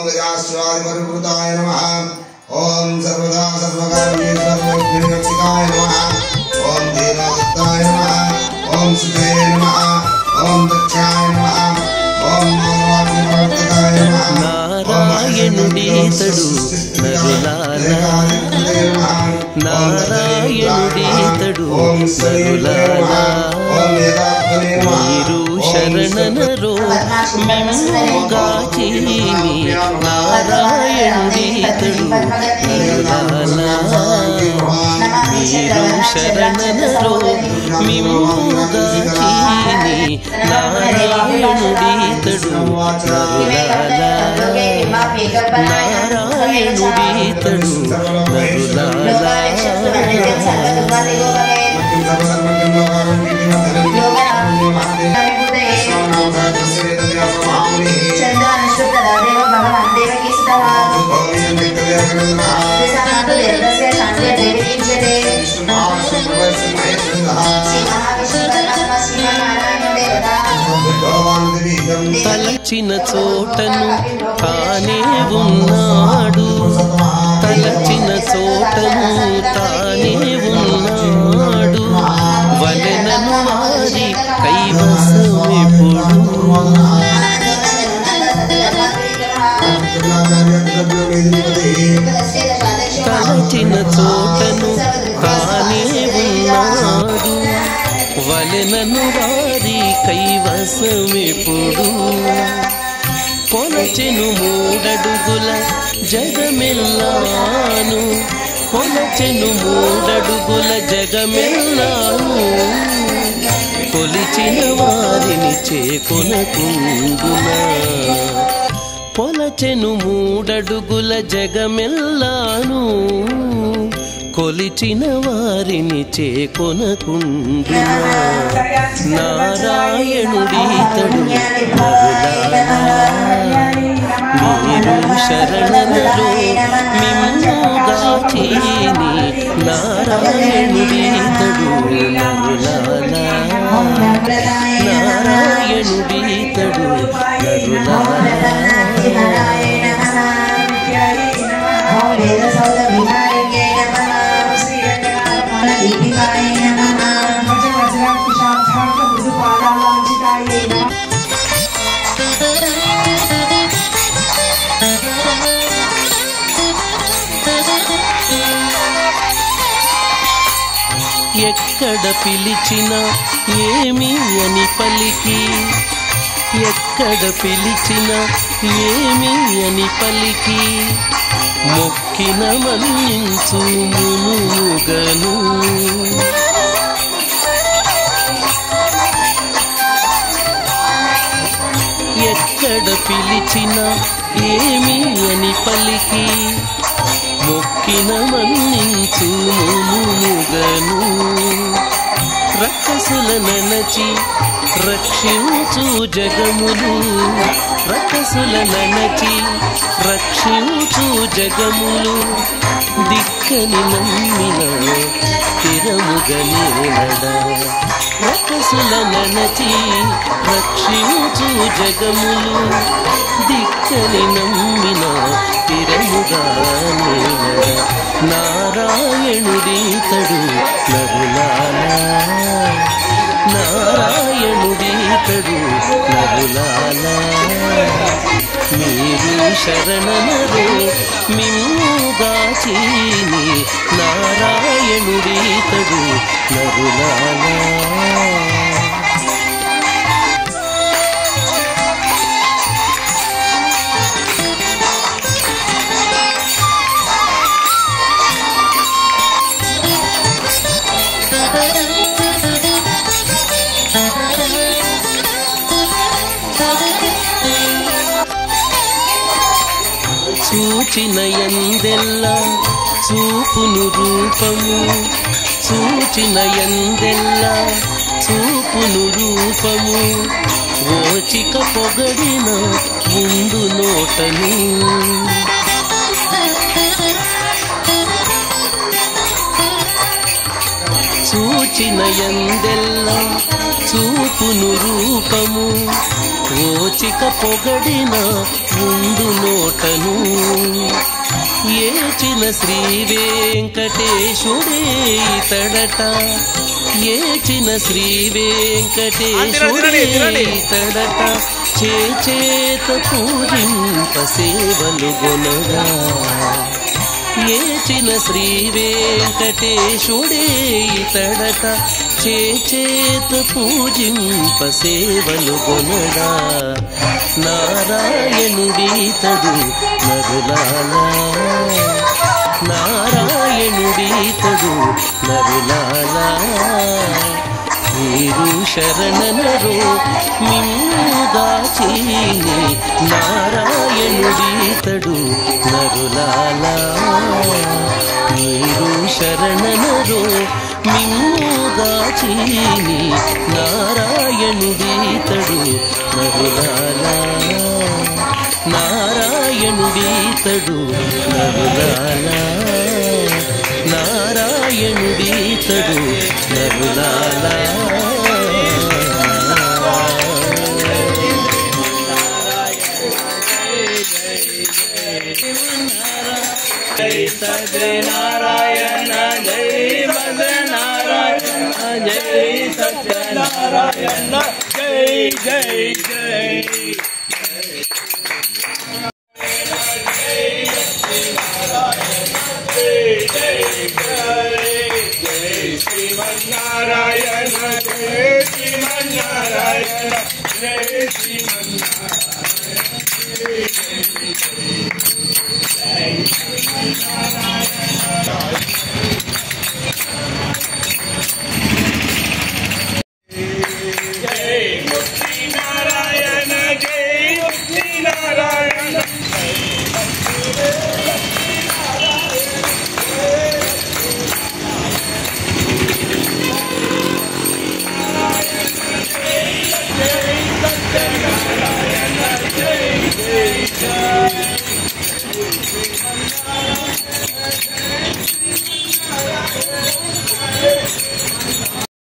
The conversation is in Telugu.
गजाश्वादिपरिवृताय नमः। ओम सर्वदा सर्वकार्येष्वरविघ्नविनाशकाय नमः। ओम धीरास्ताय नमः। ओम सुते नमः। ओम दक्षाय नमः। ओम मानवाग्निप्रवर्तकाय नमः। नारायणुडीतडु नरुलाला नारायणुडीतडु नरुलाला नीरू शरणनरो मिम्मुगाचीनी नारायणुडीतडु नरुलाला नीरू शरणनरो मिम्मुगाचीनी नारायणुडीतडु नरुलाला नारायणुडीतडु नरुलाला తలచిన చోటను తానే ఉన్నాడు తలచిన చోటను తానే ఉన్నాడు వలెనను వారి కైవసమెప్పుడు తలచిన చోటను తానే ఉన్నాడు వలెనను వారి కైవసమెప్పుడు కొలచెను మూడడుగుల జగమెల్లాను కొలచెను మూడడుగుల జగమెల్లాను కొలిచిన వారిని చేకొనకుండునా కొలచెను మూడడుగుల జగమెల్లాను కొలిచిన వారిని చేకొనకుండునా నారాయణుడీతడు మీరు శరణనలో మిమ్ముగాచీని నారాయణుడీతడు నరులాలా నారాయణుడీతడు నరులాలా ఎక్కడ పిలిచినా ఏమి అని పలికి ఎక్కడ పిలిచినా ఏమి అని పలికి మొక్కిన మన్నించు మునుగను ఎక్కడ పిలిచినా ఏమి అని పలికి మొక్కిన మన్నించు మునుగను రక్కసుల ననచి రక్షించు జగములు రక్కసుల ననచి రక్షించు జగములు దిక్కని నమ్మిన స్థిరముగనేనడా రక్కసుల ననచి రక్షించు జగములు దిక్కని నమ్మిన స్థిరముగానేనడా నారాయణుడీతడు నరులాలా నారాయణుడీతడు నరులాలా మీరు శరణనరు మిమ్ముగాచీని నారాయణుడీతడు నరులాలా చూచిన యందెల్లా చూపును రూపము చూచిన యందెల్లా చూపును రూపము ఓచిక పొగడిన ముందు నోటను చూచిన యందెల్లా చూపును రూపము ఓచిక పొగడిన ముందు నోటను పూజను ఏచిన శ్రీ వెంకటేశుడే ఇతడట ఏచిన శ్రీ వెంకటేశుడే ఇతడట చేత పూజింప సేవలు గొనగా ఏచిన శ్రీ వెంకటేశుడే ఇతడట చేత పూజింప సేవలు గొనగా నారాయణుడీతడు నరులాలా నారాయణుడీతడు నరులాలా మీరు శరణనరో మిమ్ముగాచీని నారాయణుడీతడు నరులాలా మీరు శరణనరో మిమ్ముగాచీని నారాయణుడీతడు నరులాలా నారాయణుడీతడు నరులాలా నారాయణుడీతడు నరులాలా జై సత్యనారాయణ జై భద్రనారాయణ జై సత్యనారాయణ జై జై జై శ్రీమన్నారాయణ జయ శ్రీమన్నారాయణ జయ జయ ముక్తి నారాయణ జయ ముక్తి నారాయణ జై సత్యనారాయణ జై జై జై